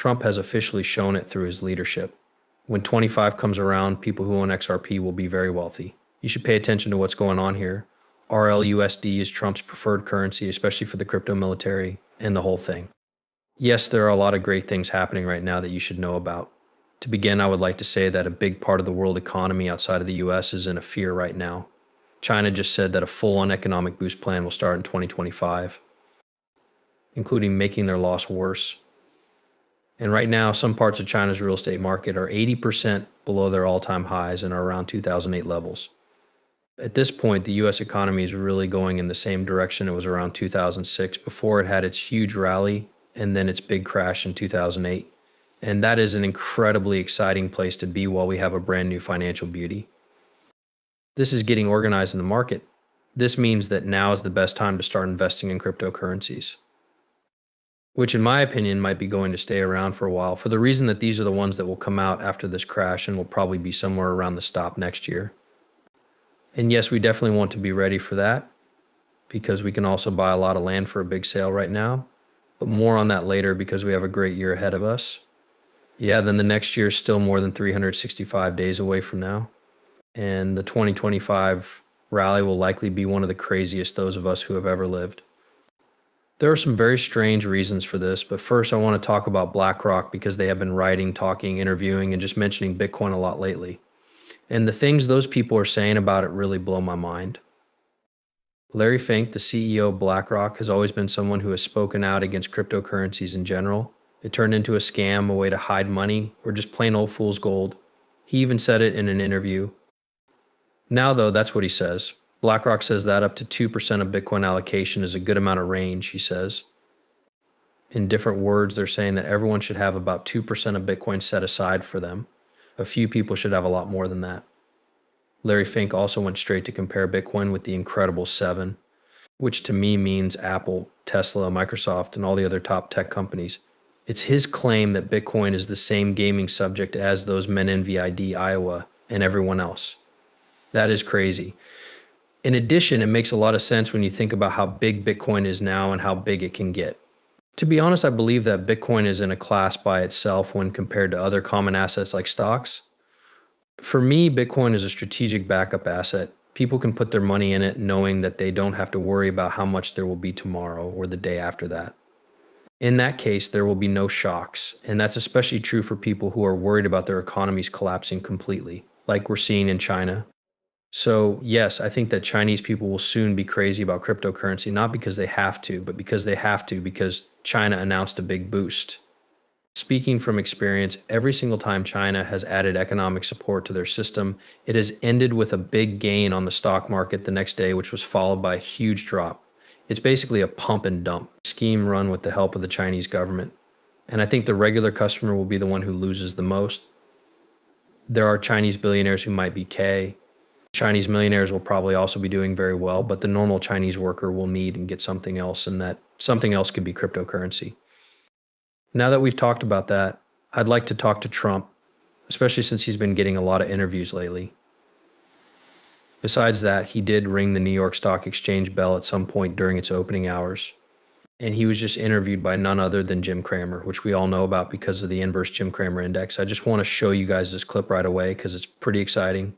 Trump has officially shown it through his leadership. When 25 comes around, people who own XRP will be very wealthy. You should pay attention to what's going on here. RLUSD is Trump's preferred currency, especially for the crypto military and the whole thing. Yes, there are a lot of great things happening right now that you should know about. To begin, I would like to say that a big part of the world economy outside of the US is in a fear right now. China just said that a full-on economic boost plan will start in 2025, including making their loss worse. And right now, some parts of China's real estate market are 80% below their all-time highs and are around 2008 levels. At this point, the US economy is really going in the same direction it was around 2006 before it had its huge rally and then its big crash in 2008. And that is an incredibly exciting place to be while we have a brand new financial beauty. This is getting organized in the market. This means that now is the best time to start investing in cryptocurrencies, which in my opinion might be going to stay around for a while for the reason that these are the ones that will come out after this crash and will probably be somewhere around the stop next year. And yes, we definitely want to be ready for that because we can also buy a lot of land for a big sale right now, but more on that later because we have a great year ahead of us. Yeah, then the next year is still more than 365 days away from now. And the 2025 rally will likely be one of the craziest those of us who have ever lived. There are some very strange reasons for this, but first I want to talk about BlackRock because they have been writing, talking, interviewing, and just mentioning Bitcoin a lot lately. And the things those people are saying about it really blow my mind. Larry Fink, the CEO of BlackRock, has always been someone who has spoken out against cryptocurrencies in general. It turned into a scam, a way to hide money, or just plain old fool's gold. He even said it in an interview. Now, though, that's what he says. BlackRock says that up to 2% of Bitcoin allocation is a good amount of range, he says. In different words, they're saying that everyone should have about 2% of Bitcoin set aside for them. A few people should have a lot more than that. Larry Fink also went straight to compare Bitcoin with the incredible 7, which to me means Apple, Tesla, Microsoft, and all the other top tech companies. It's his claim that Bitcoin is the same gaming subject as those men in VID, Iowa, and everyone else. That is crazy. In addition, it makes a lot of sense when you think about how big Bitcoin is now and how big it can get. To be honest, I believe that Bitcoin is in a class by itself when compared to other common assets like stocks. For me, Bitcoin is a strategic backup asset. People can put their money in it knowing that they don't have to worry about how much there will be tomorrow or the day after that. In that case, there will be no shocks, and that's especially true for people who are worried about their economies collapsing completely, like we're seeing in China. So yes, I think that Chinese people will soon be crazy about cryptocurrency, not because they have to, but because they have to because China announced a big boost. Speaking from experience, every single time China has added economic support to their system, it has ended with a big gain on the stock market the next day, which was followed by a huge drop. It's basically a pump and dump scheme run with the help of the Chinese government. And I think the regular customer will be the one who loses the most. There are Chinese billionaires who might be K. Chinese millionaires will probably also be doing very well, but the normal Chinese worker will need and get something else, and that something else could be cryptocurrency. Now that we've talked about that, I'd like to talk to Trump, especially since he's been getting a lot of interviews lately. Besides that, he did ring the New York Stock Exchange bell at some point during its opening hours, and he was just interviewed by none other than Jim Cramer, which we all know about because of the inverse Jim Cramer index. I just want to show you guys this clip right away because it's pretty exciting.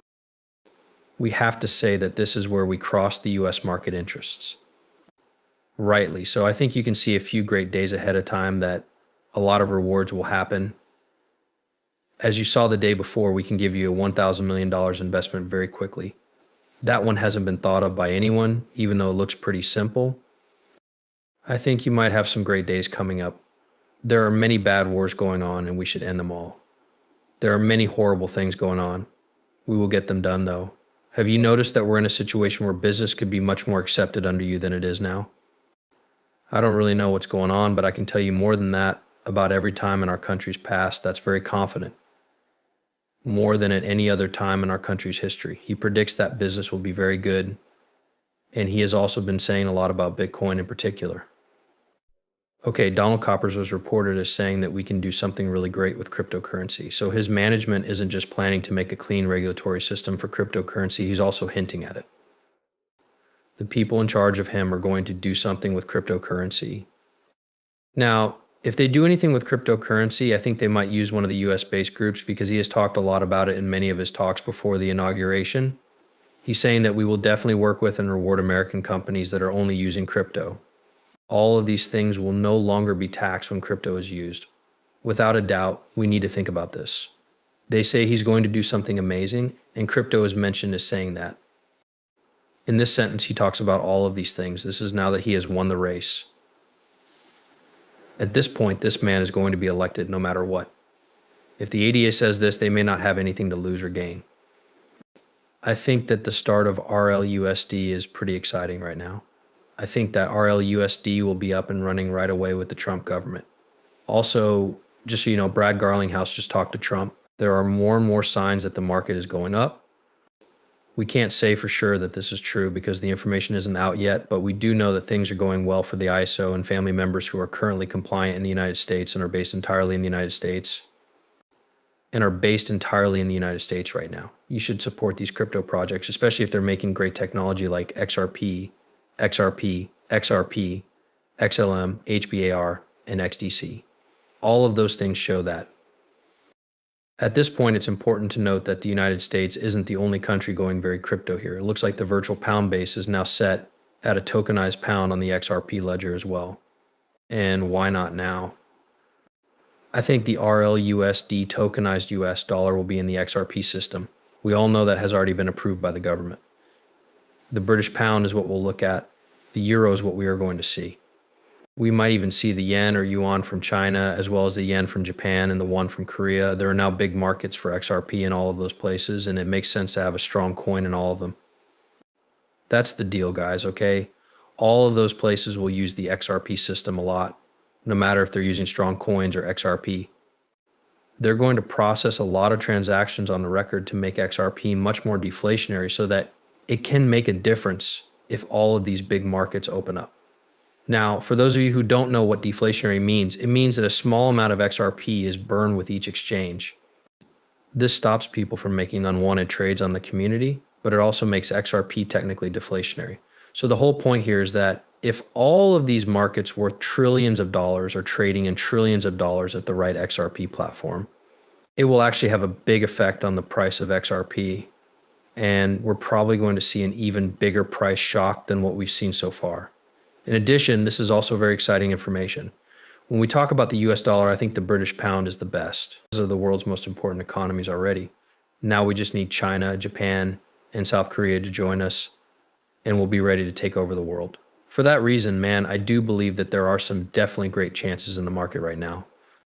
We have to say that this is where we cross the US market interests. Rightly. So I think you can see a few great days ahead of time that a lot of rewards will happen. As you saw the day before, we can give you a $1,000 million investment very quickly. That one hasn't been thought of by anyone, even though it looks pretty simple. I think you might have some great days coming up. There are many bad wars going on, and we should end them all. There are many horrible things going on. We will get them done, though. Have you noticed that we're in a situation where business could be much more accepted under you than it is now? I don't really know what's going on, but I can tell you more than that about every time in our country's past that's very confident. More than at any other time in our country's history. He predicts that business will be very good, and he has also been saying a lot about Bitcoin in particular. Okay, Donald Coppers was reported as saying that we can do something really great with cryptocurrency. So his management isn't just planning to make a clean regulatory system for cryptocurrency, he's also hinting at it. The people in charge of him are going to do something with cryptocurrency. Now, If they do anything with cryptocurrency, I think they might use one of the US-based groups because he has talked a lot about it in many of his talks before the inauguration. He's saying that we will definitely work with and reward American companies that are only using crypto. All of these things will no longer be taxed when crypto is used. Without a doubt, we need to think about this. They say he's going to do something amazing, and crypto is mentioned as saying that. In this sentence, he talks about all of these things. This is now that he has won the race. At this point, this man is going to be elected no matter what. If the ADA says this, they may not have anything to lose or gain. I think that the start of RLUSD is pretty exciting right now. I think that RLUSD will be up and running right away with the Trump government. Also, just so you know, Brad Garlinghouse just talked to Trump. There are more and more signs that the market is going up. We can't say for sure that this is true because the information isn't out yet, but we do know that things are going well for the ISO and family members who are currently compliant in the United States and are based entirely in the United States right now. You should support these crypto projects, especially if they're making great technology like XRP, XLM, HBAR, and XDC. All of those things show that. At this point, it's important to note that the United States isn't the only country going very crypto here. It looks like the virtual pound base is now set at a tokenized pound on the XRP ledger as well. And why not now? I think the RLUSD tokenized US dollar will be in the XRP system. We all know that has already been approved by the government. The British pound is what we'll look at. The euro is what we are going to see. We might even see the yen or yuan from China, as well as the yen from Japan and the won from Korea. There are now big markets for XRP in all of those places, and it makes sense to have a strong coin in all of them. That's the deal, guys, okay? All of those places will use the XRP system a lot, no matter if they're using strong coins or XRP. They're going to process a lot of transactions on the record to make XRP much more deflationary so that it can make a difference if all of these big markets open up. Now, for those of you who don't know what deflationary means, it means that a small amount of XRP is burned with each exchange. This stops people from making unwanted trades on the community, but it also makes XRP technically deflationary. So the whole point here is that if all of these markets worth trillions of dollars are trading in trillions of dollars at the right XRP platform, it will actually have a big effect on the price of XRP. And we're probably going to see an even bigger price shock than what we've seen so far. In addition, this is also very exciting information. When we talk about the US dollar, I think the British pound is the best. These are the world's most important economies already. Now we just need China, Japan, and South Korea to join us, and we'll be ready to take over the world. For that reason, man, I do believe that there are some definitely great chances in the market right now.